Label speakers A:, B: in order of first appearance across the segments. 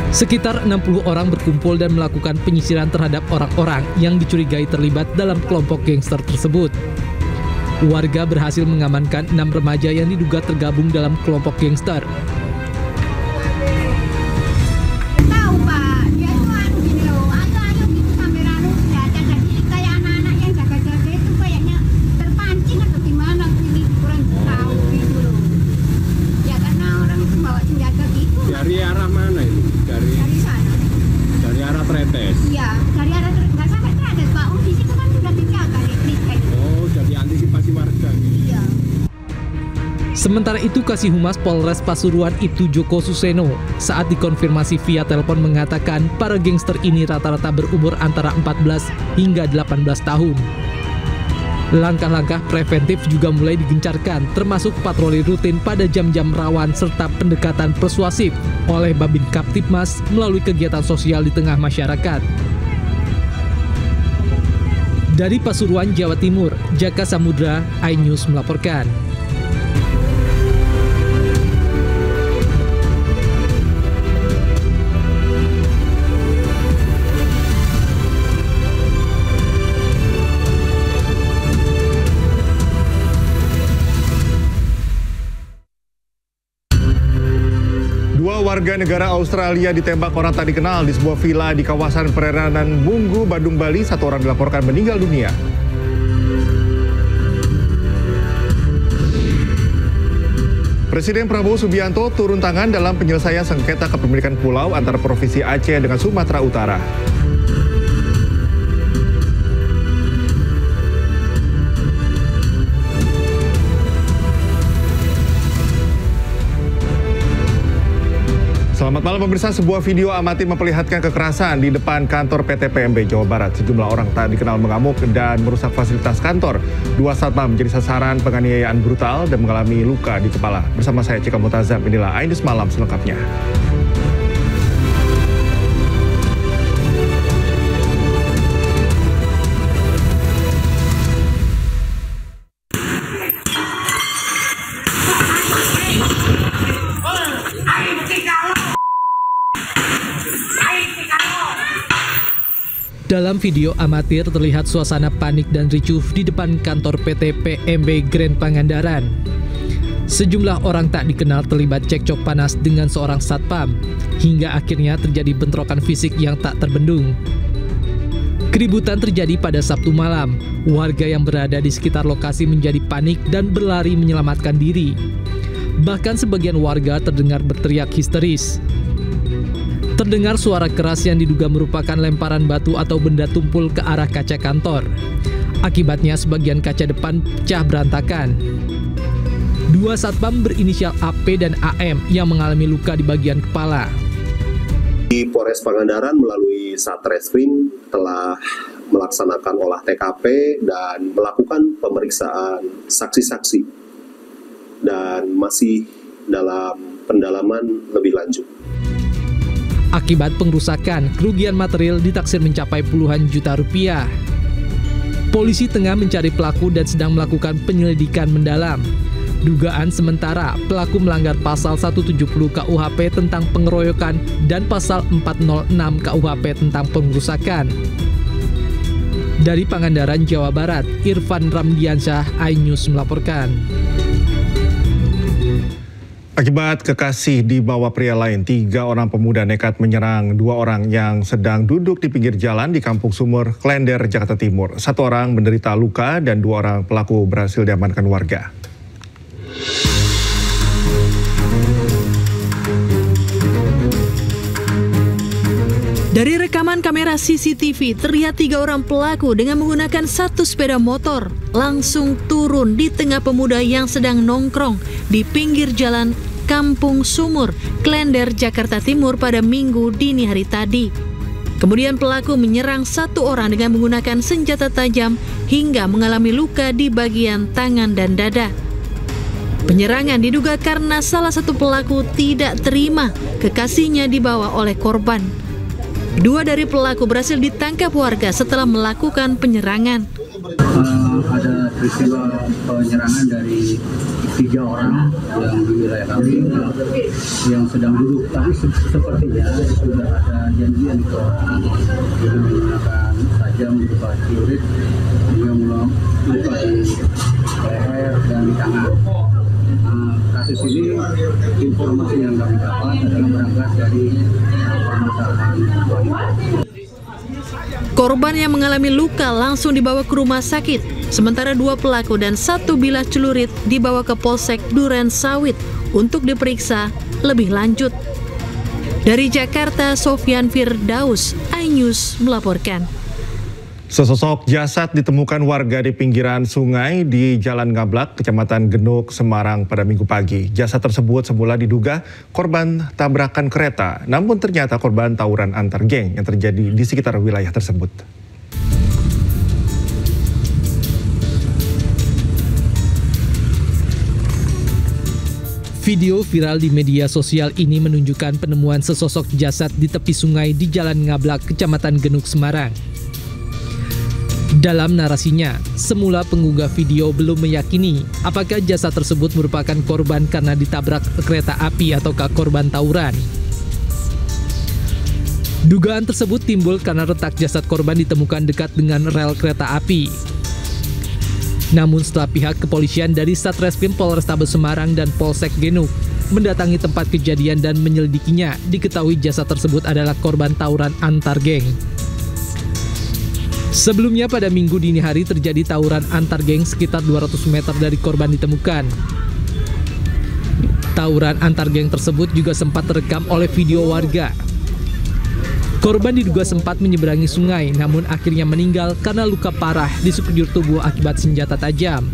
A: Sekitar 60 orang berkumpul dan melakukan penyisiran terhadap orang-orang yang dicurigai terlibat dalam kelompok gangster tersebut. Warga berhasil mengamankan 6 remaja yang diduga tergabung dalam kelompok gangster.
B: Dari arah mana itu? Dari sana. Dari arah Tretes?
C: Iya, dari arah nggak sampai Tretes, Pak. Di situ kan sudah dijaga listriknya.
B: Oh, jadi antisipasi warga.
C: Iya.
A: Sementara itu, Kasih Humas Polres Pasuruan Ibtu Joko Suseno saat dikonfirmasi via telepon mengatakan para gangster ini rata-rata berumur antara 14 hingga 18 tahun. Langkah-langkah preventif juga mulai digencarkan, termasuk patroli rutin pada jam-jam rawan serta pendekatan persuasif oleh Babin Kaptipmas melalui kegiatan sosial di tengah masyarakat. Dari Pasuruan, Jawa Timur, Jaka Samudra, iNews melaporkan.
D: Warga negara Australia ditembak orang tak dikenal di sebuah villa di kawasan Perairan Bunggu, Badung, Bali. 1 orang dilaporkan meninggal dunia. Presiden Prabowo Subianto turun tangan dalam penyelesaian sengketa kepemilikan pulau antara Provinsi Aceh dengan Sumatera Utara. Selamat malam pemirsa, sebuah video amatir memperlihatkan kekerasan di depan kantor PT PMB Jawa Barat. Sejumlah orang tak dikenal mengamuk dan merusak fasilitas kantor. 2 satpam menjadi sasaran penganiayaan brutal dan mengalami luka di kepala. Bersama saya Cika Mutazam, inilah iNews Malam selengkapnya.
A: Dalam video amatir terlihat suasana panik dan ricuh di depan kantor PT PMB Grand Pangandaran. Sejumlah orang tak dikenal terlibat cekcok panas dengan seorang satpam, hingga akhirnya terjadi bentrokan fisik yang tak terbendung. Keributan terjadi pada Sabtu malam. Warga yang berada di sekitar lokasi menjadi panik dan berlari menyelamatkan diri. Bahkan sebagian warga terdengar berteriak histeris. Terdengar suara keras yang diduga merupakan lemparan batu atau benda tumpul ke arah kaca kantor. Akibatnya sebagian kaca depan pecah berantakan. 2 satpam berinisial AP dan AM yang mengalami luka di bagian kepala.
E: Di Polres Pangandaran melalui Satreskrim telah melaksanakan olah TKP dan melakukan pemeriksaan saksi-saksi dan masih dalam pendalaman lebih lanjut.
A: Akibat pengrusakan, kerugian material ditaksir mencapai puluhan juta rupiah. Polisi tengah mencari pelaku dan sedang melakukan penyelidikan mendalam. Dugaan sementara, pelaku melanggar pasal 170 KUHP tentang pengeroyokan dan pasal 406 KUHP tentang pengrusakan. Dari Pangandaran, Jawa Barat, Irfan Ramdiansyah, iNews melaporkan.
D: Akibat kekasih dibawa pria lain, 3 orang pemuda nekat menyerang 2 orang yang sedang duduk di pinggir jalan di Kampung Sumur, Klender, Jakarta Timur. 1 orang menderita luka dan 2 orang pelaku berhasil diamankan warga.
F: Dari rekaman kamera CCTV, terlihat 3 orang pelaku dengan menggunakan 1 sepeda motor langsung turun di tengah pemuda yang sedang nongkrong di pinggir jalan Kampung Sumur, Klender, Jakarta Timur pada Minggu dini hari tadi. Kemudian pelaku menyerang 1 orang dengan menggunakan senjata tajam hingga mengalami luka di bagian tangan dan dada. Penyerangan diduga karena salah satu pelaku tidak terima kekasihnya dibawa oleh korban. 2 dari pelaku berhasil ditangkap warga setelah melakukan penyerangan.
G: Ada peristiwa penyerangan dari 3 orang yang di wilayah kami yang sedang duduk, tapi sepertinya sudah ada janjian itu dengan menggunakan tajam berupa celurit hingga luka di leher dan di tangan. Kasus ini, informasi yang kami dapat adalah berangkat dari permasalahan wanita.
F: Korban yang mengalami luka langsung dibawa ke rumah sakit, sementara 2 pelaku dan 1 bilah celurit dibawa ke Polsek Duren Sawit untuk diperiksa lebih lanjut. Dari Jakarta, Sofyan Firdaus, iNews melaporkan.
D: Sesosok jasad ditemukan warga di pinggiran sungai di Jalan Ngablak, Kecamatan Genuk, Semarang pada Minggu pagi. Jasad tersebut semula diduga korban tabrakan kereta, namun ternyata korban tawuran antar geng yang terjadi di sekitar wilayah tersebut.
A: Video viral di media sosial ini menunjukkan penemuan sesosok jasad di tepi sungai di Jalan Ngablak, Kecamatan Genuk, Semarang. Dalam narasinya, semula pengunggah video belum meyakini apakah jasad tersebut merupakan korban karena ditabrak kereta api ataukah korban tawuran. Dugaan tersebut timbul karena retak jasad korban ditemukan dekat dengan rel kereta api. Namun setelah pihak kepolisian dari Satreskrim Polrestabes Semarang dan Polsek Genuk mendatangi tempat kejadian dan menyelidikinya, diketahui jasad tersebut adalah korban tawuran antar geng. Sebelumnya pada Minggu dini hari terjadi tawuran antar geng sekitar 200 meter dari korban ditemukan. Tawuran antar geng tersebut juga sempat terekam oleh video warga. Korban diduga sempat menyeberangi sungai, namun akhirnya meninggal karena luka parah di sekujur tubuh akibat senjata tajam.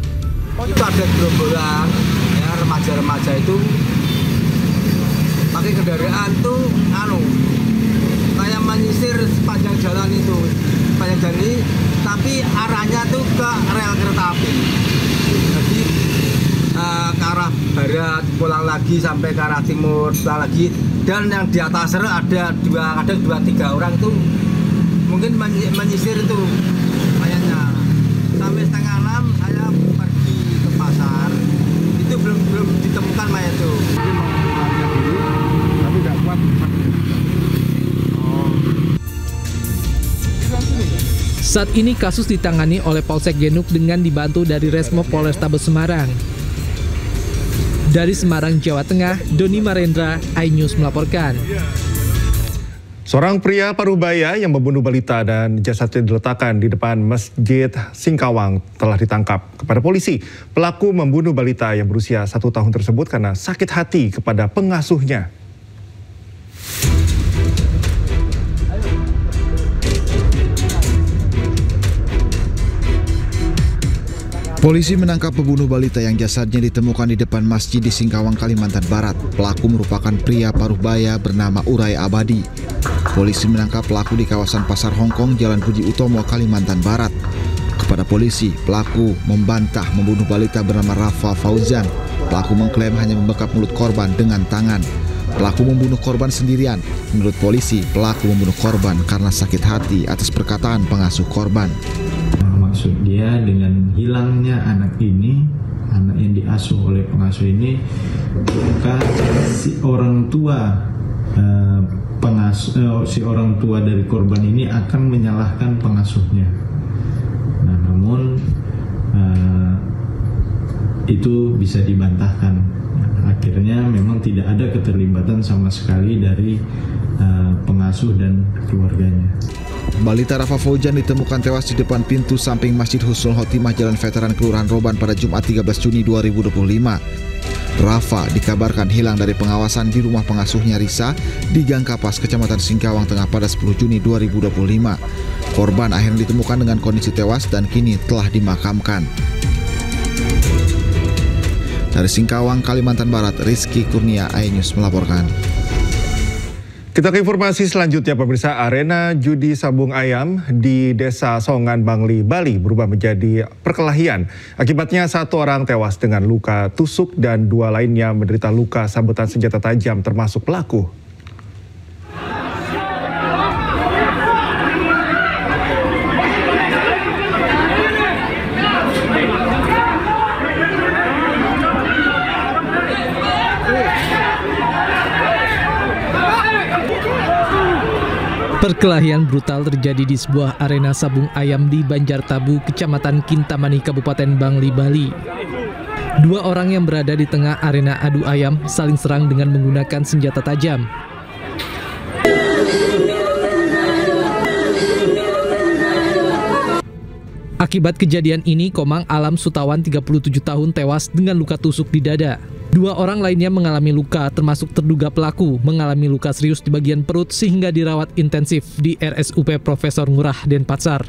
H: Itu ada gerombolan, ya, remaja-remaja itu pakai kendaraan tuh, kayak menyisir sepanjang jalan itu, tapi arahnya tuh ke rel kereta api. Jadi ke arah barat, pulang lagi sampai ke arah timur, pulang lagi. Dan yang di atas rel ada 2-3 orang itu mungkin menyisir itu kayaknya. Sampai 5:30 saya pergi ke pasar, itu belum ditemukan mayat itu.
B: Tapi nggak kuat.
A: Saat ini kasus ditangani oleh Polsek Genuk dengan dibantu dari Resmo Polrestabes Semarang. Dari Semarang, Jawa Tengah, Doni Marendra, iNews melaporkan.
D: Seorang pria Parubaya yang membunuh balita dan jasadnya diletakkan di depan Masjid Singkawang telah ditangkap. Kepada polisi, pelaku membunuh balita yang berusia 1 tahun tersebut karena sakit hati kepada pengasuhnya.
I: Polisi menangkap pembunuh balita yang jasadnya ditemukan di depan masjid di Singkawang, Kalimantan Barat. Pelaku merupakan pria Parubaya bernama Urai Abadi. Polisi menangkap pelaku di kawasan Pasar Hongkong, Jalan Puji Utomo, Kalimantan Barat. Kepada polisi, pelaku membantah membunuh balita bernama Rafa Fauzan. Pelaku mengklaim hanya membekap mulut korban dengan tangan. Pelaku membunuh korban sendirian. Menurut polisi, pelaku membunuh korban karena sakit hati atas perkataan pengasuh korban.
J: Maksud dia dengan hilangnya anak ini, anak yang diasuh oleh pengasuh ini, maka si orang tua si orang tua dari korban ini akan menyalahkan pengasuhnya. Nah, namun itu bisa dibantahkan. Akhirnya memang tidak ada keterlibatan sama sekali dari pengasuh dan keluarganya.
I: Balita Rafa Fauzan ditemukan tewas di depan pintu samping Masjid Husnul Khotimah Jalan Veteran Kelurahan Roban pada Jumat 13 Juni 2025. Rafa dikabarkan hilang dari pengawasan di rumah pengasuhnya Risa di Gang Kapas, Kecamatan Singkawang Tengah pada 10 Juni 2025. Korban akhirnya ditemukan dengan kondisi tewas dan kini telah dimakamkan. Dari Singkawang, Kalimantan Barat, Rizky Kurnia, iNews melaporkan.
D: Kita ke informasi selanjutnya, pemirsa. Arena judi sabung ayam di Desa Songan, Bangli, Bali berubah menjadi perkelahian. Akibatnya 1 orang tewas dengan luka tusuk dan 2 lainnya menderita luka sabetan senjata tajam termasuk pelaku.
A: Perkelahian brutal terjadi di sebuah arena sabung ayam di Banjartabu, Kecamatan Kintamani, Kabupaten Bangli, Bali. Dua orang yang berada di tengah arena adu ayam saling serang dengan menggunakan senjata tajam. Akibat kejadian ini, Komang Alam Sutawan 37 tahun tewas dengan luka tusuk di dada. Dua orang lainnya mengalami luka, termasuk terduga pelaku mengalami luka serius di bagian perut sehingga dirawat intensif di RSUP Profesor Ngurah Denpasar.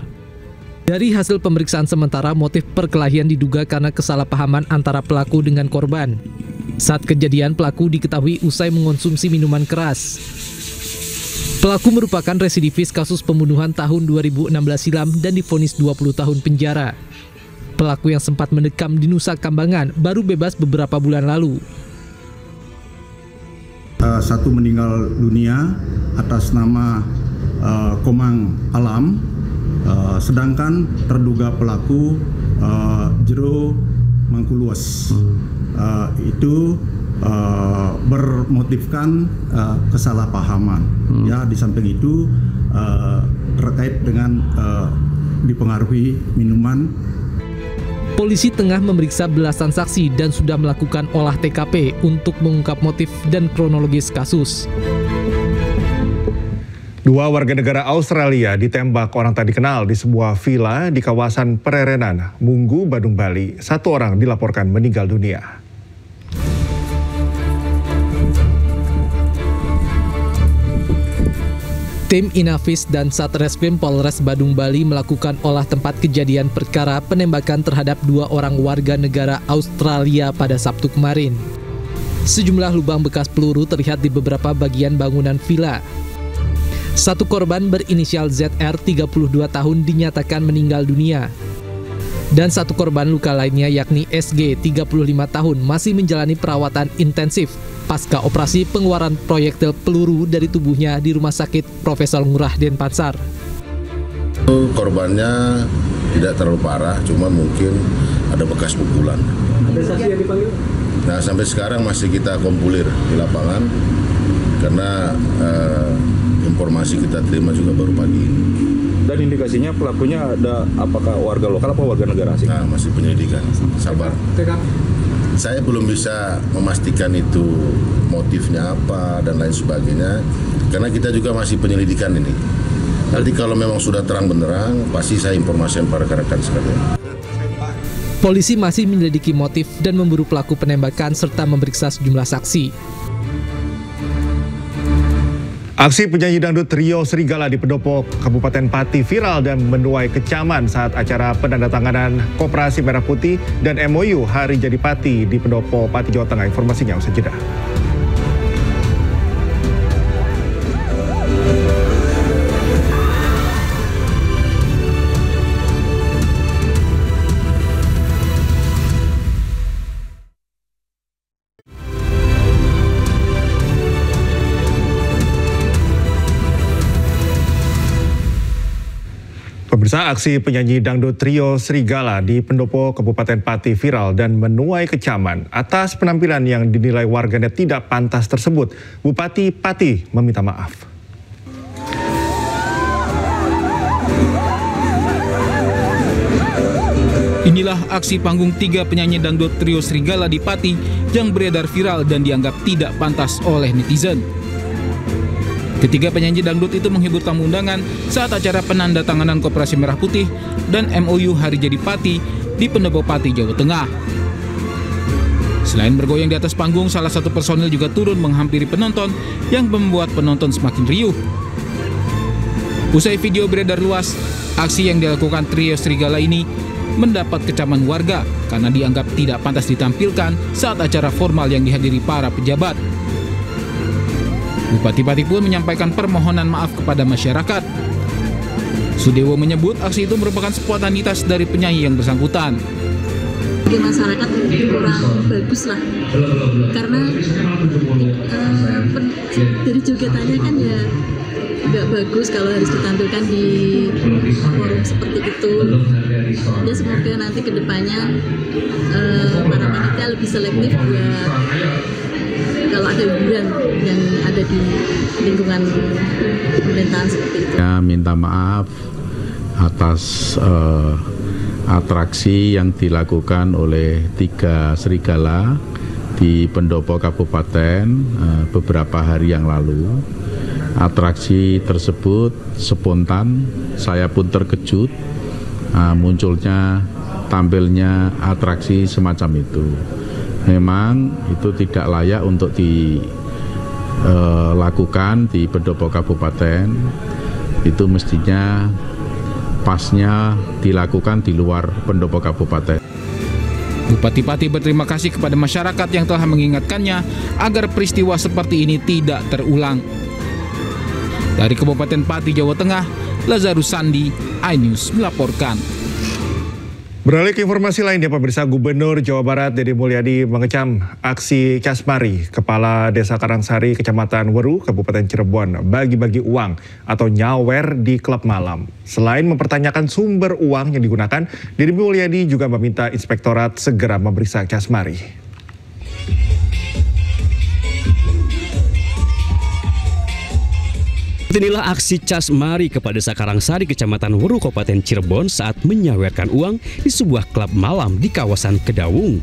A: Dari hasil pemeriksaan sementara, motif perkelahian diduga karena kesalahpahaman antara pelaku dengan korban. Saat kejadian, pelaku diketahui usai mengonsumsi minuman keras. Pelaku merupakan residivis kasus pembunuhan tahun 2016 silam dan divonis 20 tahun penjara. Pelaku yang sempat mendekam di Nusa Kambangan baru bebas beberapa bulan lalu.
K: Satu meninggal dunia atas nama Komang Alam, sedangkan terduga pelaku Jero Mangkuluas. Itu bermotifkan kesalahpahaman. Ya, di samping itu terkait dengan dipengaruhi minuman.
A: Polisi tengah memeriksa belasan saksi dan sudah melakukan olah TKP untuk mengungkap motif dan kronologis kasus.
D: Dua warga negara Australia ditembak orang tak dikenal di sebuah villa di kawasan Pererenan, Munggu, Badung, Bali. Satu orang dilaporkan meninggal dunia. Tim Inavis dan Satreskrim Polres Badung, Bali melakukan olah tempat kejadian perkara penembakan terhadap dua orang warga negara Australia pada Sabtu kemarin. Sejumlah lubang bekas peluru terlihat di beberapa bagian bangunan villa. Satu korban berinisial ZR 32 tahun dinyatakan meninggal dunia. Dan satu korban luka lainnya yakni SG 35 tahun masih menjalani perawatan intensif pasca operasi pengeluaran proyektil peluru dari tubuhnya di Rumah Sakit Profesor Ngurah Denpasar.
L: Korbannya tidak terlalu parah, cuma mungkin ada bekas pukulan.
B: Ada saksi yang dipanggil?
L: Nah, sampai sekarang masih kita kumpulir di lapangan karena informasi kita terima juga baru pagi ini.
M: Dan indikasinya pelakunya ada apakah warga lokal atau warga negara asing?
L: Nah, masih penyelidikan. Sabar. Saya belum bisa memastikan itu motifnya apa dan lain sebagainya, karena kita juga masih penyelidikan ini. Nanti kalau memang sudah terang benderang, pasti saya informasikan para rekan-rekan sekalian.
A: Polisi masih menyelidiki motif dan memburu pelaku penembakan serta memeriksa sejumlah saksi.
D: Aksi penyanyi dangdut Rio Srigala di Pendopo, Kabupaten Pati viral dan menuai kecaman saat acara penandatanganan Koperasi Merah Putih dan MOU Hari Jadi Pati di Pendopo, Pati, Jawa Tengah. Informasinya usai jeda. Pemirsa, aksi penyanyi dangdut Rio Srigala di Pendopo, Kabupaten Pati viral dan menuai kecaman. Atas penampilan yang dinilai warganet tidak pantas tersebut, Bupati Pati meminta maaf.
N: Inilah aksi panggung 3 penyanyi dangdut Rio Srigala di Pati yang beredar viral dan dianggap tidak pantas oleh netizen. Ketiga penyanyi dangdut itu menghibur tamu undangan saat acara penandatanganan Koperasi Merah Putih dan MOU Hari Jadi Pati di Pendopo, Pati, Jawa Tengah. Selain bergoyang di atas panggung, salah satu personil juga turun menghampiri penonton yang membuat penonton semakin riuh. Usai video beredar luas, aksi yang dilakukan Rio Srigala ini mendapat kecaman warga karena dianggap tidak pantas ditampilkan saat acara formal yang dihadiri para pejabat. Bupati Pati pun menyampaikan permohonan maaf kepada masyarakat. Sudewo menyebut aksi itu merupakan spontanitas dari penyanyi yang bersangkutan.
O: Bagi masyarakat kurang bagus lah, karena dari jogetannya kan ya nggak bagus kalau harus ditampilkan di forum seperti itu. Ya semoga nanti kedepannya para panitia lebih selektif buat kalau ada hiburan yang ada di lingkungan pemerintahan seperti itu.
P: Ya, minta maaf atas atraksi yang dilakukan oleh 3 serigala di Pendopo Kabupaten beberapa hari yang lalu. Atraksi tersebut spontan, saya pun terkejut munculnya tampilnya atraksi semacam itu. Memang itu tidak layak untuk dilakukan di Pendopo Kabupaten. Itu mestinya pasnya dilakukan di luar Pendopo Kabupaten.
N: Bupati Pati berterima kasih kepada masyarakat yang telah mengingatkannya agar peristiwa seperti ini tidak terulang. Dari Kabupaten Pati, Jawa Tengah, Lazarus Sandi, iNews melaporkan.
D: Beralih ke informasi lain, ya pemirsa, Gubernur Jawa Barat Deddy Mulyadi mengecam aksi Casmari, Kepala Desa Karangsari, Kecamatan Weru, Kabupaten Cirebon, bagi-bagi uang atau nyawer di klub malam. Selain mempertanyakan sumber uang yang digunakan, Deddy Mulyadi juga meminta Inspektorat segera memeriksa Casmari.
Q: Inilah aksi Casmari kepada Desa Karangsari, Kecamatan Weru, Kabupaten Cirebon saat menyawerkan uang di sebuah klub malam di kawasan Kedawung.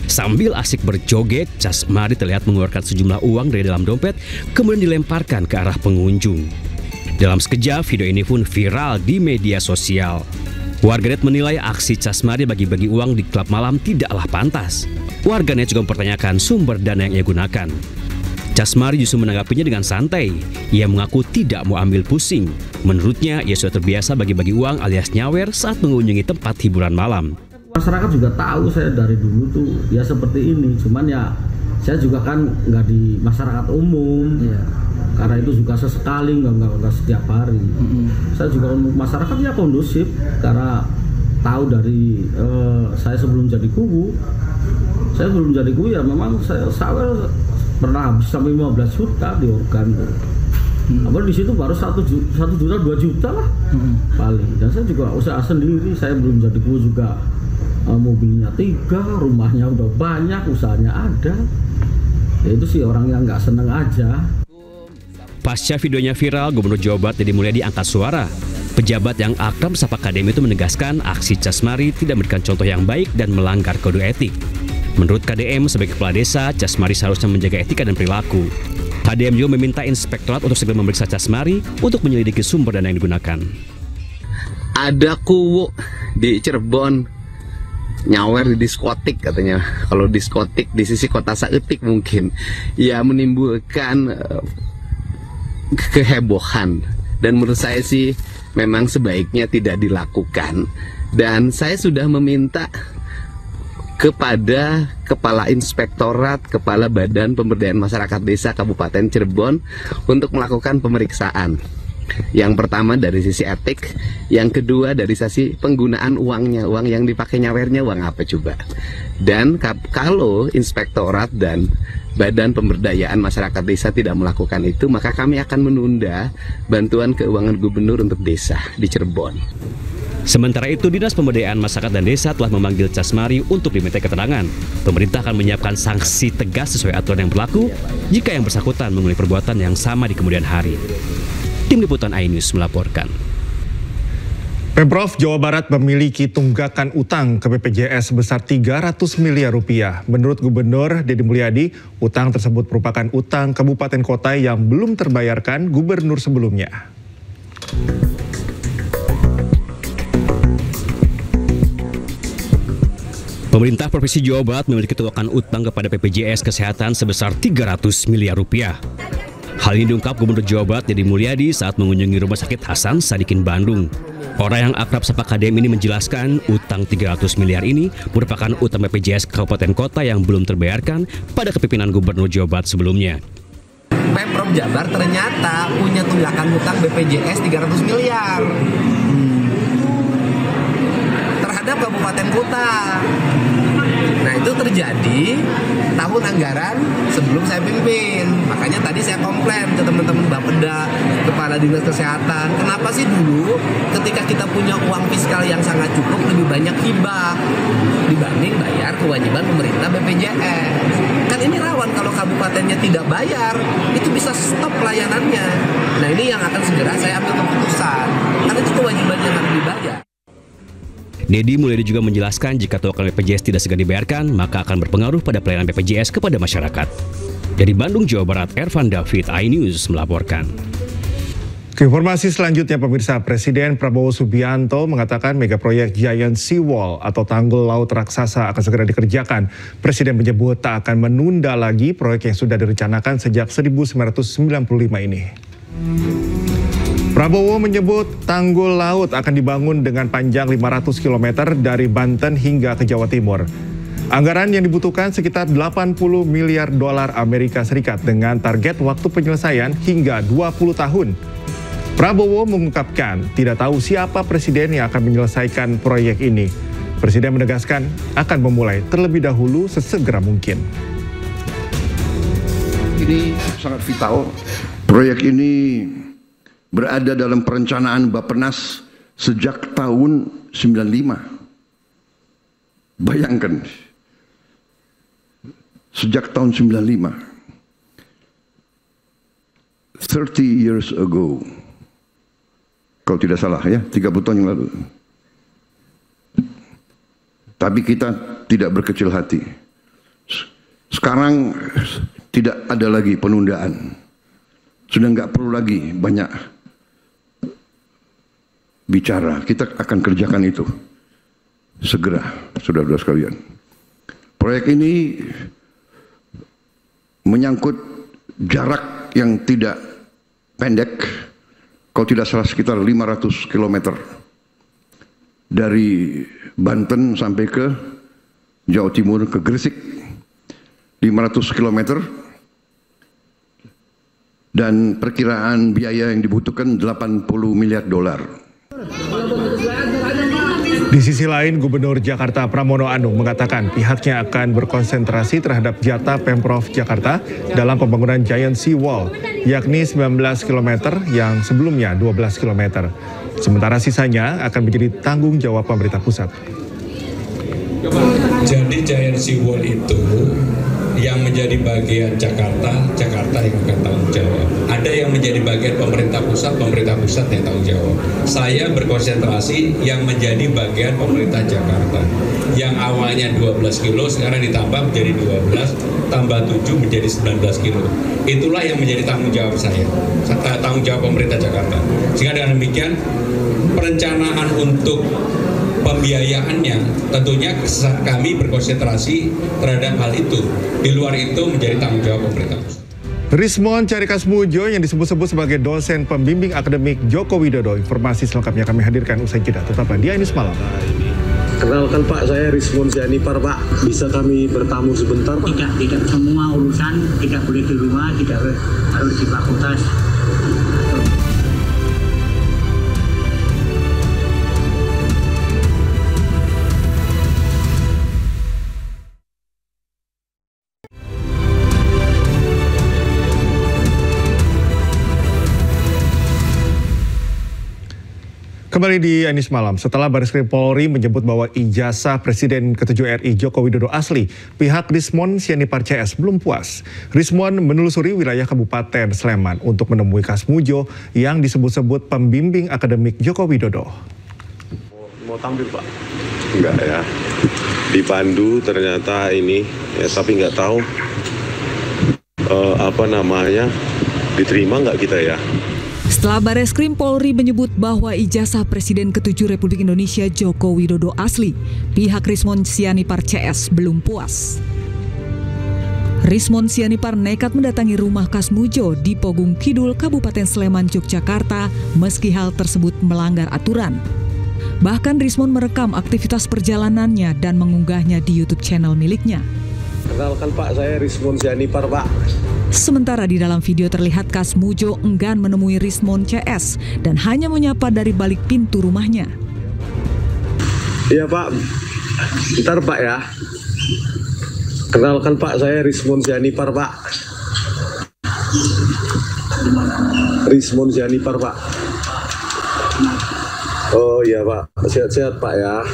Q: Sambil asik berjoget, Casmari terlihat mengeluarkan sejumlah uang dari dalam dompet, kemudian dilemparkan ke arah pengunjung. Dalam sekejap, video ini pun viral di media sosial. Warganet menilai aksi Casmari bagi-bagi uang di klub malam tidaklah pantas. Warganet juga mempertanyakan sumber dana yang ia gunakan. Casmari justru menanggapinya dengan santai. Ia mengaku tidak mau ambil pusing. Menurutnya, ia sudah terbiasa bagi-bagi uang alias nyawer saat mengunjungi tempat hiburan malam.
G: Masyarakat juga tahu saya dari dulu tuh ya seperti ini. Cuman ya saya juga kan nggak di masyarakat umum. Ya. Karena itu juga sesekali, nggak setiap hari. Saya juga untuk masyarakat ya kondusif. Karena tahu dari saya sebelum jadi kubu. Saya sebelum jadi kubu ya memang saya sawer pernah habis sampai 15 juta di organ tuh. Apa di situ baru 1 juta 2 juta lah paling. Dan saya juga usaha sendiri, saya belum jadi kubu juga mobilnya 3, rumahnya udah banyak, usahanya ada. Ya itu sih orang yang nggak seneng aja.
Q: Pasca videonya viral, Gubernur Jawa Barat Deddy Mulyadi angkat suara. Pejabat yang akrab sapa KDM itu menegaskan aksi Casmari tidak memberikan contoh yang baik dan melanggar kode etik. Menurut KDM, sebagai kepala desa, Casmari seharusnya menjaga etika dan perilaku. KDM juga meminta Inspektorat untuk segera memeriksa Casmari untuk menyelidiki sumber dana yang digunakan.
R: Ada kuwu di Cirebon nyawer di diskotik katanya. Kalau diskotik di sisi kota Saeutik mungkin ya menimbulkan kehebohan. Dan menurut saya sih memang sebaiknya tidak dilakukan. Dan saya sudah meminta kepada Kepala Inspektorat, Kepala Badan Pemberdayaan Masyarakat Desa Kabupaten Cirebon untuk melakukan pemeriksaan. Yang pertama dari sisi etik, yang kedua dari sisi penggunaan uangnya, uang yang dipakai nyawernya uang apa coba. Dan kalau Inspektorat dan Badan Pemberdayaan Masyarakat Desa tidak melakukan itu, maka kami akan menunda bantuan keuangan gubernur untuk desa di Cirebon.
Q: Sementara itu, Dinas Pemberdayaan Masyarakat dan Desa telah memanggil Casmari untuk diminta keterangan. Pemerintah akan menyiapkan sanksi tegas sesuai aturan yang berlaku jika yang bersangkutan mengulangi perbuatan yang sama di kemudian hari. Tim Liputan iNews melaporkan.
D: Pemprov Jawa Barat memiliki tunggakan utang ke BPJS sebesar 300 miliar rupiah. Menurut Gubernur Deddy Mulyadi, utang tersebut merupakan utang kabupaten kota yang belum terbayarkan gubernur sebelumnya.
Q: Pemerintah Provinsi Jawa Barat memiliki tunggakan utang kepada BPJS Kesehatan sebesar 300 miliar rupiah. Hal ini diungkap Gubernur Jawa Barat Deddy Mulyadi saat mengunjungi Rumah Sakit Hasan Sadikin Bandung. Orang yang akrab sapa KDM ini menjelaskan utang 300 miliar ini merupakan utang BPJS kabupaten kota yang belum terbayarkan pada kepemimpinan Gubernur Jawa Barat sebelumnya.
R: Pemprov Jabar ternyata punya tunggakan utang BPJS 300 miliar. Terhadap kabupaten kota. Nah itu terjadi tahun anggaran sebelum saya pimpin. Makanya tadi saya komplain ke teman-teman Bapeda, kepala
S: kepala dinas kesehatan. Kenapa sih dulu ketika kita punya uang fiskal yang sangat cukup lebih banyak hibah dibanding bayar kewajiban pemerintah BPJS? Kan ini rawan kalau kabupatennya tidak bayar, itu bisa stop pelayanannya. Nah ini yang akan segera saya ambil keputusan, karena itu kewajiban yang harus dibayar.
Q: Dedi Mulyadi juga menjelaskan jika token BPJS tidak segera dibayarkan, maka akan berpengaruh pada pelayanan BPJS kepada masyarakat. Dari Bandung, Jawa Barat, Ervan David, iNews melaporkan.
D: Informasi selanjutnya, pemirsa, Presiden Prabowo Subianto mengatakan mega proyek Giant Sea Wall atau tanggul laut raksasa akan segera dikerjakan. Presiden menyebut tak akan menunda lagi proyek yang sudah direncanakan sejak 1995 ini. Prabowo menyebut tanggul laut akan dibangun dengan panjang 500 km dari Banten hingga ke Jawa Timur. Anggaran yang dibutuhkan sekitar 80 miliar dolar Amerika Serikat dengan target waktu penyelesaian hingga 20 tahun. Prabowo mengungkapkan tidak tahu siapa presiden yang akan menyelesaikan proyek ini. Presiden menegaskan akan memulai terlebih dahulu sesegera mungkin.
T: Ini sangat vital. Proyek ini berada dalam perencanaan Bappenas sejak tahun 95. Bayangkan, sejak tahun 95, 30 years ago, kalau tidak salah ya, 30 tahun yang lalu. Tapi kita tidak berkecil hati. Sekarang tidak ada lagi penundaan. Sudah nggak perlu lagi banyak bicara, kita akan kerjakan itu segera, saudara-saudara sekalian. Proyek ini menyangkut jarak yang tidak pendek, kalau tidak salah sekitar 500 km dari Banten sampai ke Jawa Timur, ke Gresik, 500 km, dan perkiraan biaya yang dibutuhkan 80 miliar dolar.
D: Di sisi lain, Gubernur Jakarta Pramono Anung mengatakan pihaknya akan berkonsentrasi terhadap jatah Pemprov Jakarta dalam pembangunan Giant Sea Wall, yakni 19 km yang sebelumnya 12 km. Sementara sisanya akan menjadi tanggung jawab pemerintah pusat.
B: Jadi Giant Sea Wall itu yang menjadi bagian Jakarta yang akan tanggung jawab. Ada yang menjadi bagian pemerintah pusat yang tanggung jawab. Saya berkonsentrasi yang menjadi bagian pemerintah Jakarta. Yang awalnya 12 kilo, sekarang ditambah menjadi 12, tambah 7 menjadi 19 kilo. Itulah yang menjadi tanggung jawab saya, tanggung jawab pemerintah Jakarta. Sehingga dengan demikian, perencanaan untuk pembiayaannya tentunya kami berkonsentrasi terhadap hal itu. Di luar itu menjadi tanggung jawab pemerintah.
D: Rismon Carikasmujo yang disebut-sebut sebagai dosen pembimbing akademik Joko Widodo. Informasi selengkapnya kami hadirkan usai jeda. Tetaplah di iNews Malam.
U: Kenalkan Pak, saya Rismon Sianipar Pak. Bisa kami bertamu sebentar Pak?
V: Tidak semua urusan tidak boleh di rumah, tidak harus di fakultas.
D: Kembali di iNews Malam, setelah Bareskrim Polri menyebut bahwa ijazah Presiden ke-7 RI Joko Widodo asli, pihak Rismon Sianipar CS belum puas. Rismon menelusuri wilayah Kabupaten Sleman untuk menemui Kasmujo yang disebut-sebut pembimbing akademik Joko Widodo.
W: Mau tampil Pak? Enggak ya, dipandu ternyata ini, ya, tapi nggak tahu diterima nggak kita ya.
X: Setelah Bareskrim Polri menyebut bahwa ijazah Presiden ke-7 Republik Indonesia Joko Widodo asli, pihak Rismon Sianipar CS belum puas. Rismon Sianipar nekat mendatangi rumah Kasmujo di Pogung Kidul, Kabupaten Sleman, Yogyakarta, meski hal tersebut melanggar aturan. Bahkan Rismon merekam aktivitas perjalanannya dan mengunggahnya di YouTube channel miliknya.
U: Kenalkan Pak, saya Rismon Sianipar Pak.
X: Sementara di dalam video terlihat Kasmujo enggan menemui Rismon CS dan hanya menyapa dari balik pintu rumahnya.
U: Iya Pak, bentar Pak ya. Kenalkan Pak, saya Rismon Sianipar Pak. Rismon Sianipar, Pak. Oh iya, Pak. Sehat-sehat, Pak ya.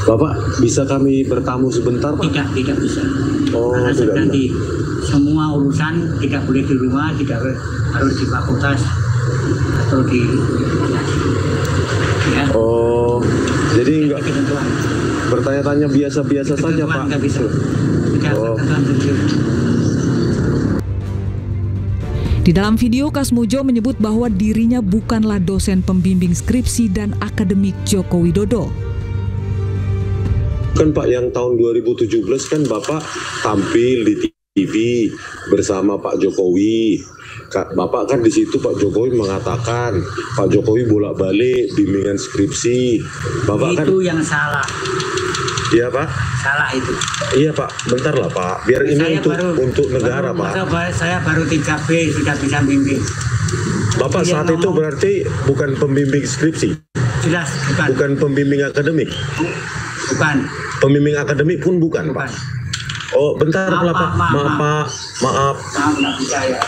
U: Bapak, bisa kami bertamu sebentar, Pak?
V: Tidak bisa.
U: Oh,
V: karena
U: tidak
V: sedang di semua urusan tidak boleh di rumah, tidak harus di fakultas atau di ya.
U: Oh, jadi enggak bertanya-tanya biasa-biasa saja, Pak.
V: Enggak bisa.
U: Oh.
X: Di dalam video, Kasmujo menyebut bahwa dirinya bukanlah dosen pembimbing skripsi dan akademik Joko Widodo.
U: Kan Pak, yang tahun 2017 kan Bapak tampil di TV bersama Pak Jokowi. Bapak kan di situ Pak Jokowi mengatakan Pak Jokowi bolak-balik bimbingan skripsi. Bapak
V: itu
U: kan
V: yang salah.
U: Iya Pak.
V: Salah itu.
U: Iya Pak, bentar lah Pak. Biar ini untuk negara Pak.
V: Saya baru 3B sudah bisa bimbing.
U: Bapak saat itu berarti bukan pembimbing skripsi.
V: Jelas bukan.
U: Bukan pembimbing akademik.
V: Bukan.
U: Pembimbing akademik pun bukan Pak. Oh bentar lah Pak. Maaf.
V: Nggak bisa ya.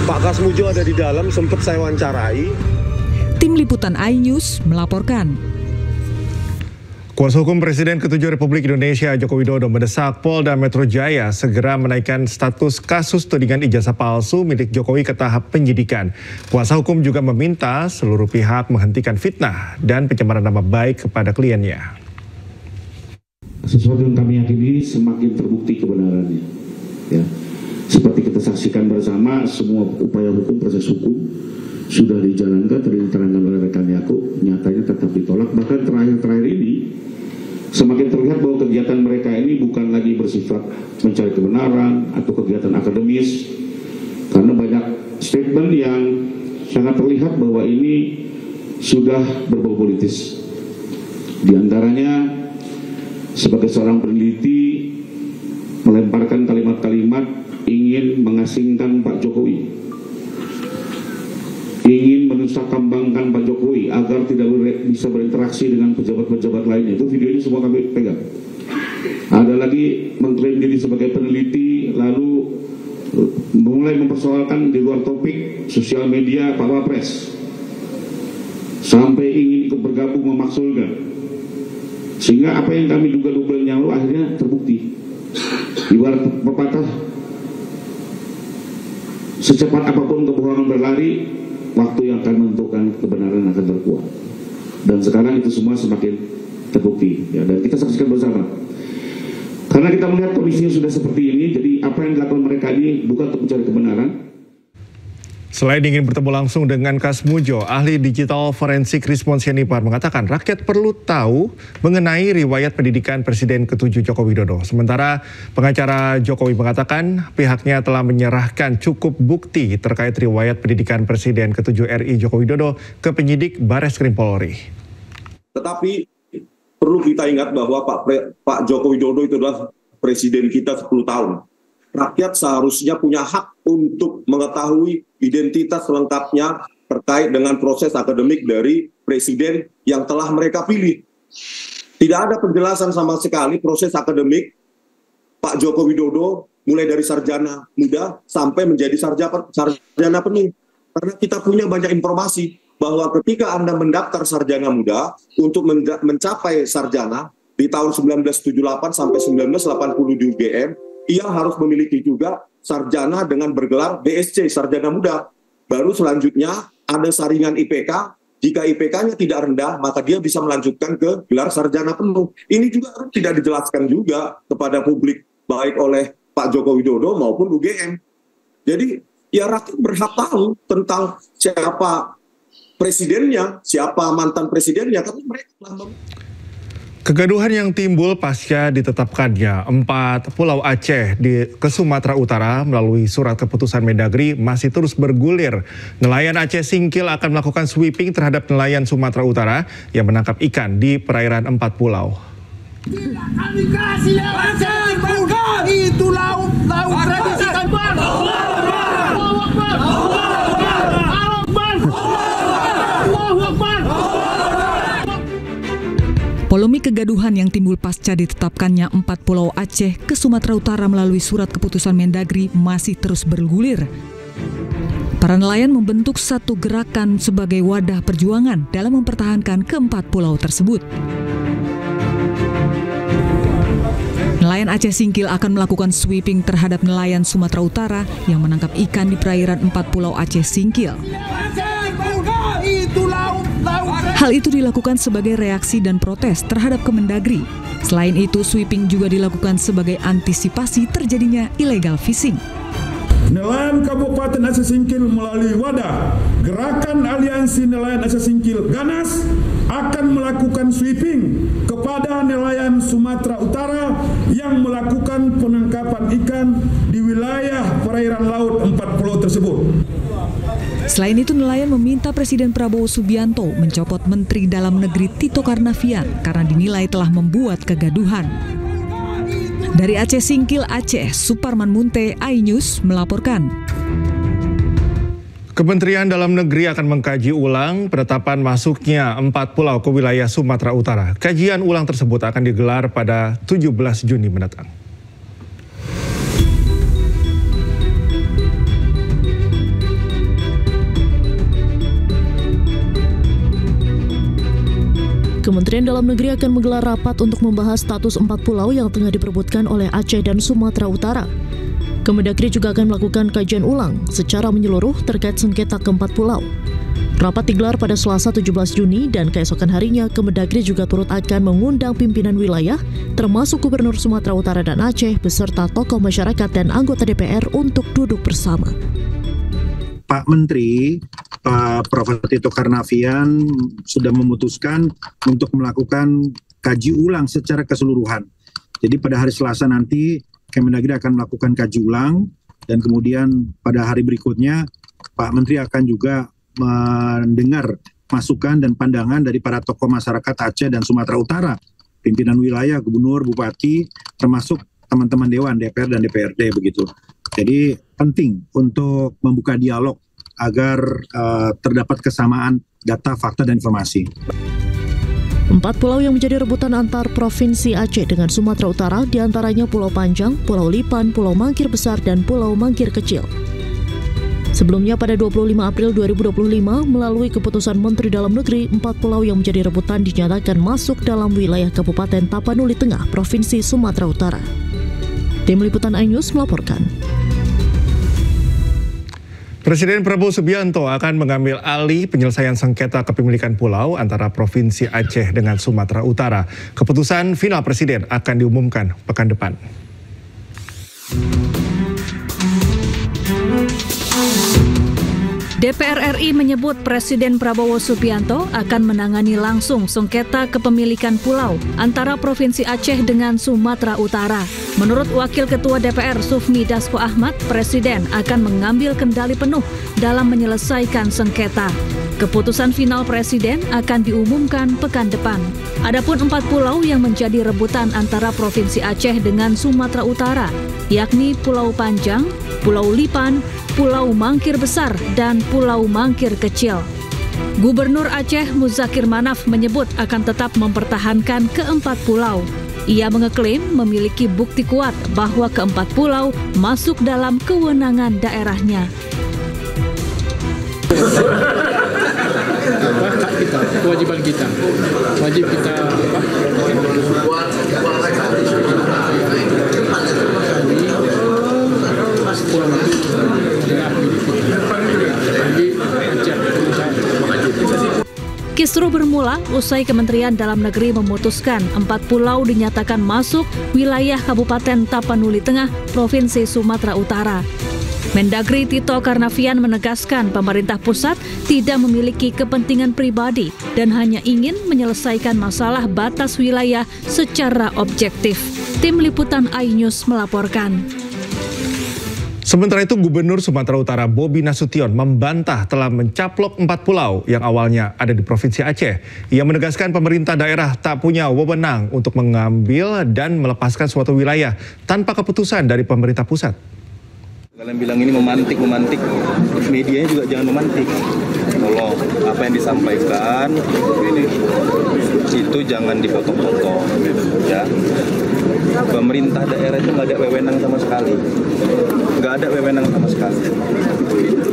U: Pak Kasmujo ada di dalam, sempat saya wawancarai.
X: Tim Liputan iNews melaporkan.
D: Kuasa hukum Presiden ke-7 Republik Indonesia Joko Widodo mendesak Polda Metro Jaya segera menaikkan status kasus tudingan ijazah palsu milik Jokowi ke tahap penyidikan. Kuasa hukum juga meminta seluruh pihak menghentikan fitnah dan pencemaran nama baik kepada kliennya.
C: Sesuatu yang kami yakini semakin terbukti kebenarannya. Ya. Seperti kita saksikan bersama, semua upaya hukum, proses hukum sudah dijalankan, diterangkan oleh rekan Yakub, nyatanya tetap ditolak. Bahkan terakhir ini semakin terlihat bahwa kegiatan mereka ini bukan lagi bersifat mencari kebenaran atau kegiatan akademis, karena banyak statement yang sangat terlihat bahwa ini sudah berbau politis. Di antaranya sebagai seorang peneliti melemparkan kalimat-kalimat ingin mengasingkan Pak Jokowi, ingin menusuk-kambangkan Pak Jokowi agar tidak bisa berinteraksi dengan pejabat-pejabat lainnya. Itu videonya semua kami pegang. Ada lagi mengklaim diri sebagai peneliti, lalu mulai mempersoalkan di luar topik sosial media Pak Wapres, sampai ingin ikut bergabung memaksulkan. Sehingga apa yang kami duga-duga lalu akhirnya terbukti. Ibarat pepatah, secepat apapun kebohongan berlari, waktu yang akan menentukan kebenaran akan terkuat. Dan sekarang itu semua semakin terbukti, ya, dan kita saksikan bersama. Karena kita melihat kondisinya sudah seperti ini, jadi apa yang dilakukan mereka ini bukan untuk mencari kebenaran.
D: Selain ingin bertemu langsung dengan Kasmujo, ahli digital forensik Rismon Sianipar mengatakan rakyat perlu tahu mengenai riwayat pendidikan Presiden ke-7 Joko Widodo. Sementara pengacara Jokowi mengatakan pihaknya telah menyerahkan cukup bukti terkait riwayat pendidikan Presiden ke-7 RI Joko Widodo ke penyidik Bareskrim Polri.
W: Tetapi perlu kita ingat bahwa Pak Joko Widodo itu adalah presiden kita 10 tahun. Rakyat seharusnya punya hak untuk mengetahui identitas lengkapnya terkait dengan proses akademik dari presiden yang telah mereka pilih. Tidak ada penjelasan sama sekali proses akademik Pak Joko Widodo mulai dari sarjana muda sampai menjadi sarjana penuh. Karena kita punya banyak informasi bahwa ketika Anda mendaftar sarjana muda untuk mencapai sarjana di tahun 1978 sampai 1980 di UGM, ia harus memiliki juga sarjana dengan bergelar BSc, sarjana muda. Baru selanjutnya ada saringan IPK. Jika IPK-nya tidak rendah, maka dia bisa melanjutkan ke gelar sarjana penuh. Ini juga tidak dijelaskan juga kepada publik, baik oleh Pak Joko Widodo maupun UGM. Jadi, ya rakyat berhak tahu tentang siapa presidennya, siapa mantan presidennya, karena mereka telah
D: Kegaduhan yang timbul pasca ditetapkannya 4 Pulau Aceh ke Sumatera Utara melalui surat keputusan Mendagri masih terus bergulir. Nelayan Aceh Singkil akan melakukan sweeping terhadap nelayan Sumatera Utara yang menangkap ikan di perairan 4 pulau.
E: Kami kasih Aceh, itu laut tradisi Tanban.
X: Polemik kegaduhan yang timbul pasca ditetapkannya 4 pulau Aceh ke Sumatera Utara melalui surat keputusan Mendagri masih terus bergulir. Para nelayan membentuk satu gerakan sebagai wadah perjuangan dalam mempertahankan keempat pulau tersebut. Nelayan Aceh Singkil akan melakukan sweeping terhadap nelayan Sumatera Utara yang menangkap ikan di perairan 4 pulau Aceh Singkil. Hal itu dilakukan sebagai reaksi dan protes terhadap Kemendagri. Selain itu, sweeping juga dilakukan sebagai antisipasi terjadinya illegal fishing.
F: Nelayan Kabupaten Aceh Singkil melalui wadah Gerakan Aliansi Nelayan Aceh Singkil Ganas akan melakukan sweeping kepada nelayan Sumatera Utara yang melakukan penangkapan ikan di wilayah perairan laut 4 pulau tersebut.
X: Selain itu, nelayan meminta Presiden Prabowo Subianto mencopot Menteri Dalam Negeri Tito Karnavian karena dinilai telah membuat kegaduhan. Dari Aceh Singkil, Aceh, Suparman Munte, iNews melaporkan.
D: Kementerian Dalam Negeri akan mengkaji ulang penetapan masuknya 4 pulau ke wilayah Sumatera Utara. Kajian ulang tersebut akan digelar pada 17 Juni mendatang.
H: Kementerian Dalam Negeri akan menggelar rapat untuk membahas status 4 pulau yang tengah diperebutkan oleh Aceh dan Sumatera Utara. Kemendagri juga akan melakukan kajian ulang secara menyeluruh terkait sengketa keempat pulau. Rapat digelar pada Selasa 17 Juni dan keesokan harinya Kemendagri juga turut akan mengundang pimpinan wilayah termasuk Gubernur Sumatera Utara dan Aceh beserta tokoh masyarakat dan anggota DPR untuk duduk bersama.
I: Pak Menteri, Pak Prof. Tito Karnavian sudah memutuskan untuk melakukan kaji ulang secara keseluruhan. Jadi pada hari Selasa nanti Kemendagri akan melakukan kaji ulang dan kemudian pada hari berikutnya Pak Menteri akan juga mendengar masukan dan pandangan dari para tokoh masyarakat Aceh dan Sumatera Utara, pimpinan wilayah, gubernur, bupati, termasuk teman-teman Dewan, DPR dan DPRD begitu. Jadi penting untuk membuka dialog agar terdapat kesamaan data, fakta, dan informasi.
H: 4 pulau yang menjadi rebutan antar Provinsi Aceh dengan Sumatera Utara diantaranya Pulau Panjang, Pulau Lipan, Pulau Mangkir Besar, dan Pulau Mangkir Kecil. Sebelumnya pada 25 April 2025 melalui keputusan Menteri Dalam Negeri, 4 pulau yang menjadi rebutan dinyatakan masuk dalam wilayah Kabupaten Tapanuli Tengah, Provinsi Sumatera Utara. Tim Liputan iNews melaporkan.
D: Presiden Prabowo Subianto akan mengambil alih penyelesaian sengketa kepemilikan pulau antara Provinsi Aceh dengan Sumatera Utara. Keputusan final Presiden akan diumumkan pekan depan.
J: DPR RI menyebut Presiden Prabowo Subianto akan menangani langsung sengketa kepemilikan pulau antara Provinsi Aceh dengan Sumatera Utara. Menurut Wakil Ketua DPR Sufmi Dasko Ahmad, Presiden akan mengambil kendali penuh dalam menyelesaikan sengketa. Keputusan final Presiden akan diumumkan pekan depan. Adapun 4 pulau yang menjadi rebutan antara Provinsi Aceh dengan Sumatera Utara, yakni Pulau Panjang, Pulau Lipan, Pulau Mangkir Besar, dan Pulau Mangkir Kecil. Gubernur Aceh Muzakir Manaf menyebut akan tetap mempertahankan keempat pulau. Ia mengeklaim memiliki bukti kuat bahwa keempat pulau masuk dalam kewenangan daerahnya.
Y: Kewajiban kita, wajib kita
J: Kisruh bermula usai Kementerian Dalam Negeri memutuskan 4 pulau dinyatakan masuk wilayah Kabupaten Tapanuli Tengah, Provinsi Sumatera Utara. Mendagri Tito Karnavian menegaskan pemerintah pusat tidak memiliki kepentingan pribadi dan hanya ingin menyelesaikan masalah batas wilayah secara objektif. Tim Liputan iNews melaporkan.
D: Sementara itu, Gubernur Sumatera Utara Bobi Nasution membantah telah mencaplok 4 pulau yang awalnya ada di Provinsi Aceh. Ia menegaskan pemerintah daerah tak punya wewenang untuk mengambil dan melepaskan suatu wilayah tanpa keputusan dari pemerintah pusat.
M: Kalian bilang ini memantik, medianya juga jangan memantik. tolong apa yang disampaikan ini itu jangan dipotong-potong ya. Pemerintah daerah itu nggak ada wewenang sama sekali,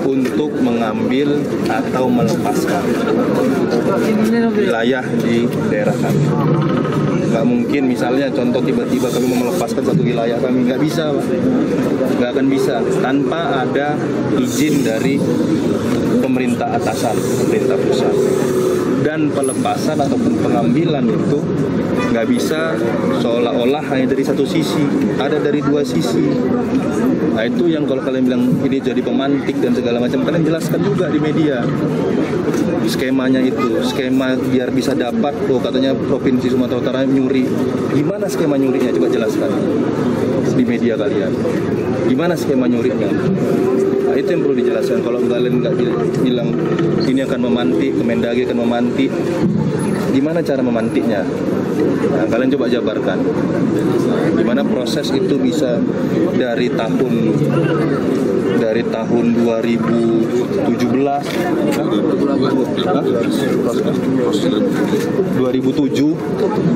M: untuk mengambil atau melepaskan wilayah di daerah kami. Nggak mungkin misalnya contoh tiba-tiba kami mau melepaskan satu wilayah kami, nggak bisa Pak. Nggak akan bisa tanpa ada izin dari pemerintah atasan, pemerintah pusat. Dan pelepasan ataupun pengambilan itu nggak bisa seolah-olah hanya dari satu sisi, ada dari dua sisi. Nah itu yang kalau kalian bilang ini jadi pemantik dan segala macam, kalian jelaskan juga di media skemanya itu, skema biar bisa dapat, katanya Provinsi Sumatera Utara nyuri. Gimana skema nyurinya? Coba jelaskan di media kalian. Gimana skema nyurinya? Nah, itu yang perlu dijelaskan. Kalau kalian nggak bilang ini akan memantik, Kemendagri akan memantik, gimana cara memantiknya? Nah, kalian coba jabarkan. Gimana proses itu bisa dari tahun 2017, 2007.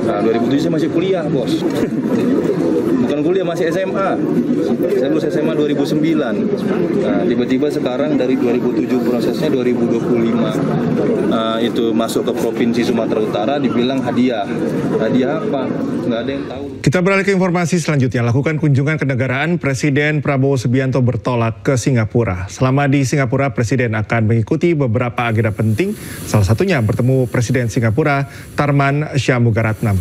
M: Nah, 2007 saya masih kuliah, Bos. Bukan kuliah, masih SMA. Saya lulus SMA 2009. Nah, tiba-tiba sekarang dari 2007 prosesnya 2025 itu masuk ke Provinsi Sumatera Utara dibilang hadiah. Hadiah apa? Nggak ada yang tahu.
D: Kita beralih ke informasi selanjutnya. Lakukan kunjungan kenegaraan, Presiden Prabowo Subianto bertolak ke Singapura. Selama di Singapura, Presiden akan mengikuti beberapa agenda penting, salah satunya bertemu Presiden Singapura Tharman Shanmugaratnam.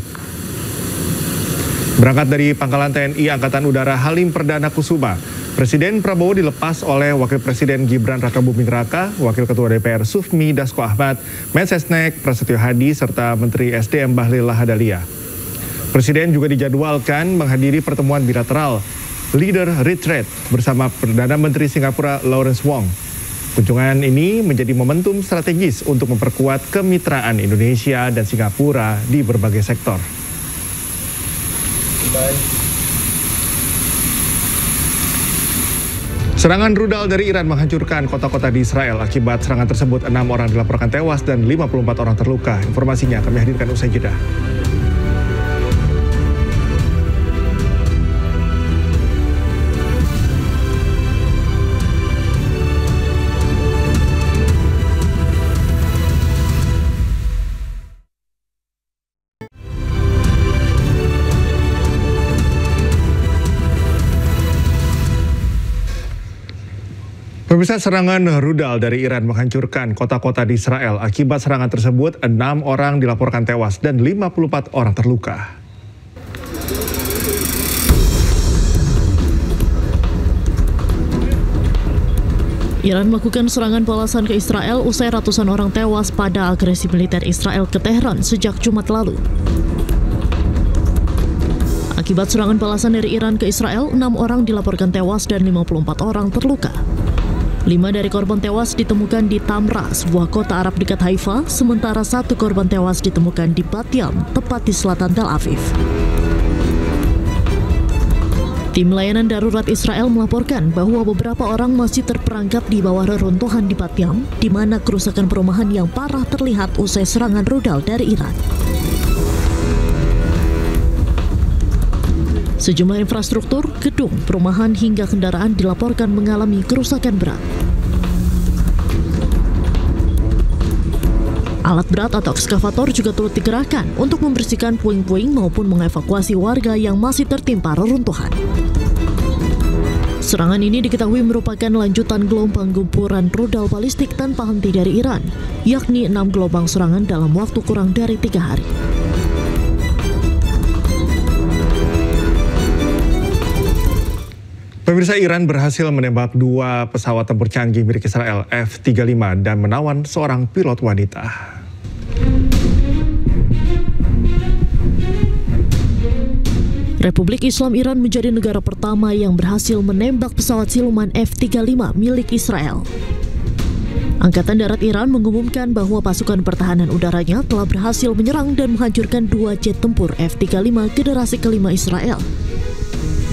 D: Berangkat dari Pangkalan TNI Angkatan Udara Halim Perdana Kusuma, Presiden Prabowo dilepas oleh Wakil Presiden Gibran Rakabuming Raka, Wakil Ketua DPR Sufmi Dasko Ahmad, Mensesnek Prasetyo Hadi, serta Menteri SDM Bahlil Lahadalia. Presiden juga dijadwalkan menghadiri pertemuan bilateral Leader Retreat bersama Perdana Menteri Singapura Lawrence Wong. Kunjungan ini menjadi momentum strategis untuk memperkuat kemitraan Indonesia dan Singapura di berbagai sektor. Serangan rudal dari Iran menghancurkan kota-kota di Israel. Akibat serangan tersebut, 6 orang dilaporkan tewas dan 54 orang terluka. Informasinya kami hadirkan usai jeda. Pemirsa, serangan rudal dari Iran menghancurkan kota-kota di Israel. Akibat serangan tersebut, 6 orang dilaporkan tewas dan 54 orang terluka.
H: Iran melakukan serangan balasan ke Israel usai ratusan orang tewas pada agresi militer Israel ke Tehran sejak Jumat lalu. Akibat serangan balasan dari Iran ke Israel, 6 orang dilaporkan tewas dan 54 orang terluka. 5 dari korban tewas ditemukan di Tamra, sebuah kota Arab dekat Haifa, sementara 1 korban tewas ditemukan di Bat Yam, tepat di selatan Tel Aviv. Tim layanan darurat Israel melaporkan bahwa beberapa orang masih terperangkap di bawah reruntuhan di Bat Yam, di mana kerusakan perumahan yang parah terlihat usai serangan rudal dari Iran. Sejumlah infrastruktur, gedung, perumahan hingga kendaraan dilaporkan mengalami kerusakan berat. Alat berat atau ekskavator juga turut dikerahkan untuk membersihkan puing-puing maupun mengevakuasi warga yang masih tertimpa reruntuhan. Serangan ini diketahui merupakan lanjutan gelombang gempuran rudal balistik tanpa henti dari Iran, yakni 6 gelombang serangan dalam waktu kurang dari 3 hari.
D: Pemirsa, Iran berhasil menembak 2 pesawat tempur canggih milik Israel F-35 dan menawan seorang pilot wanita.
H: Republik Islam Iran menjadi negara pertama yang berhasil menembak pesawat siluman F-35 milik Israel. Angkatan Darat Iran mengumumkan bahwa pasukan pertahanan udaranya telah berhasil menyerang dan menghancurkan 2 jet tempur F-35 generasi kelima Israel.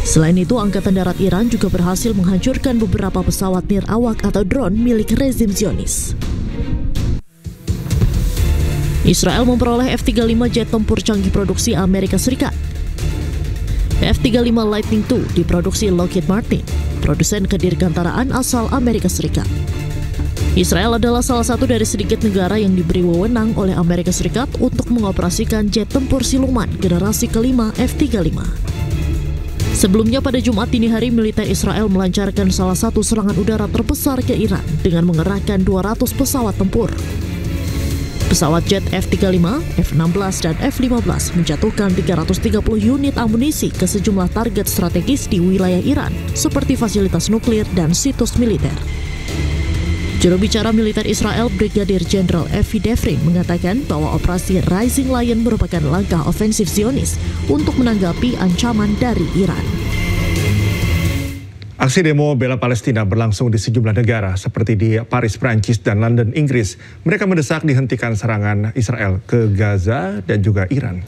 H: Selain itu, Angkatan Darat Iran juga berhasil menghancurkan beberapa pesawat nirawak atau drone milik rezim Zionis. Israel memperoleh F-35 jet tempur canggih produksi Amerika Serikat. F-35 Lightning II diproduksi Lockheed Martin, produsen kedirgantaraan asal Amerika Serikat. Israel adalah salah satu dari sedikit negara yang diberi wewenang oleh Amerika Serikat untuk mengoperasikan jet tempur siluman generasi kelima F-35. Sebelumnya pada Jumat dini hari, militer Israel melancarkan salah satu serangan udara terbesar ke Iran dengan mengerahkan 200 pesawat tempur. Pesawat jet F-35, F-16, dan F-15 menjatuhkan 330 unit amunisi ke sejumlah target strategis di wilayah Iran, seperti fasilitas nuklir dan situs militer. Juru bicara militer Israel, Brigadir Jenderal Evi Devrin, mengatakan bahwa operasi Rising Lion merupakan langkah ofensif Zionis untuk menanggapi ancaman dari Iran.
D: Aksi demo bela Palestina berlangsung di sejumlah negara seperti di Paris, Prancis, dan London, Inggris. Mereka mendesak dihentikan serangan Israel ke Gaza dan juga Iran.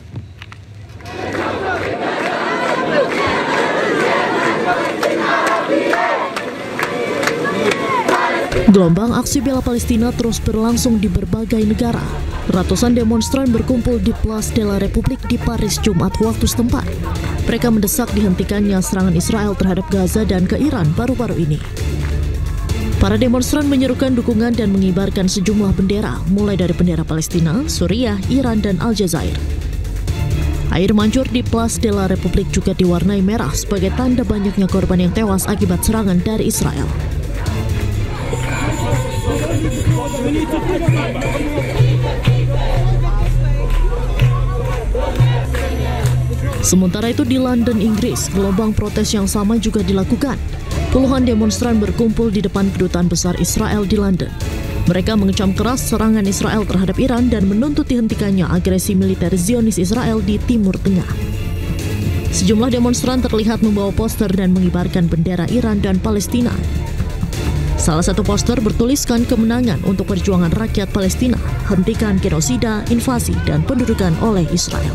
H: Gelombang aksi bela Palestina terus berlangsung di berbagai negara. Ratusan demonstran berkumpul di Place de la République di Paris Jumat waktu setempat. Mereka mendesak dihentikannya serangan Israel terhadap Gaza dan ke Iran baru-baru ini. Para demonstran menyerukan dukungan dan mengibarkan sejumlah bendera, mulai dari bendera Palestina, Suriah, Iran, dan Aljazair. Air mancur di Place de la République juga diwarnai merah sebagai tanda banyaknya korban yang tewas akibat serangan dari Israel. Sementara itu di London, Inggris, gelombang protes yang sama juga dilakukan. Puluhan demonstran berkumpul di depan kedutaan besar Israel di London. Mereka mengecam keras serangan Israel terhadap Iran dan menuntut dihentikannya agresi militer Zionis Israel di Timur Tengah. Sejumlah demonstran terlihat membawa poster dan mengibarkan bendera Iran dan Palestina. Salah satu poster bertuliskan kemenangan untuk perjuangan rakyat Palestina, hentikan genosida, invasi, dan pendudukan oleh Israel.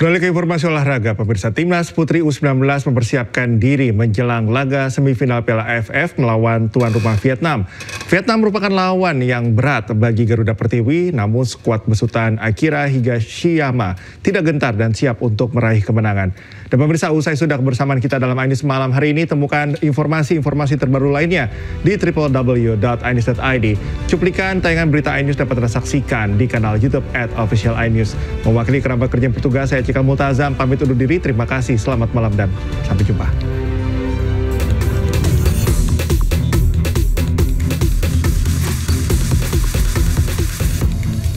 D: Beralih ke informasi olahraga, pemirsa, Timnas Putri U19 mempersiapkan diri menjelang laga semifinal Piala AFF melawan tuan rumah Vietnam. Vietnam merupakan lawan yang berat bagi Garuda Pertiwi, namun skuad besutan Akira Higashiyama tidak gentar dan siap untuk meraih kemenangan. Dan pemirsa, usai sudah kebersamaan kita dalam iNews malam hari ini, temukan informasi-informasi terbaru lainnya di www.inews.id. Cuplikan tayangan berita iNews dapat Anda saksikan di kanal YouTube @officialinews. Mewakili kerabat kerja petugas, saya Cikal Multazam pamit undur diri. Terima kasih, selamat malam dan sampai jumpa.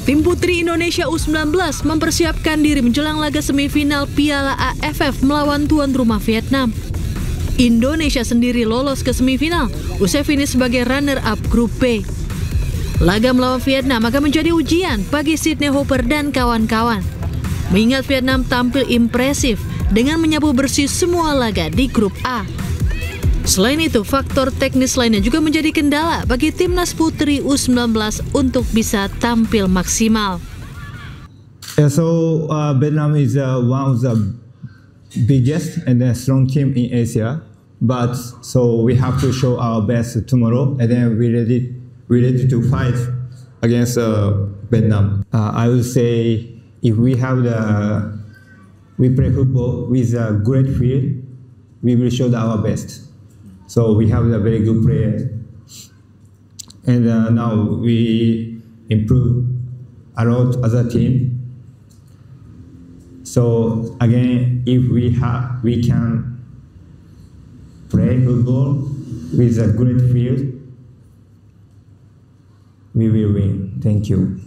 J: Tim Putri Indonesia U19 mempersiapkan diri menjelang laga semifinal Piala AFF melawan tuan rumah Vietnam. Indonesia sendiri lolos ke semifinal usai finish sebagai runner-up grup B. Laga melawan Vietnam akan menjadi ujian bagi Sydney Hopper dan kawan-kawan. Mengingat Vietnam tampil impresif dengan menyapu bersih semua laga di grup A. Selain itu, faktor teknis lainnya juga menjadi kendala bagi Timnas Putri U19 untuk bisa tampil maksimal.
A: Vietnam is one of the biggest and strong team in Asia, but so we have to show our best tomorrow, and then we ready to fight against Vietnam. I would say if we play football with a great field, we will show our best. So we have a very good player, and now we improve a lot as a team. So again, if we can play football with a great field, we will win. Thank you.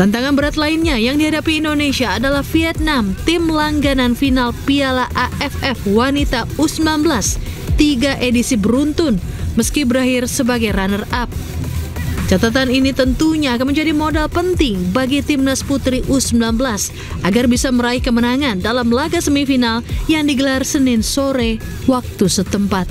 J: Tantangan berat lainnya yang dihadapi Indonesia adalah Vietnam, tim langganan final Piala AFF Wanita U19 3 edisi beruntun meski berakhir sebagai runner-up. Catatan ini tentunya akan menjadi modal penting bagi Timnas Putri U19 agar bisa meraih kemenangan dalam laga semifinal yang digelar Senin sore waktu setempat.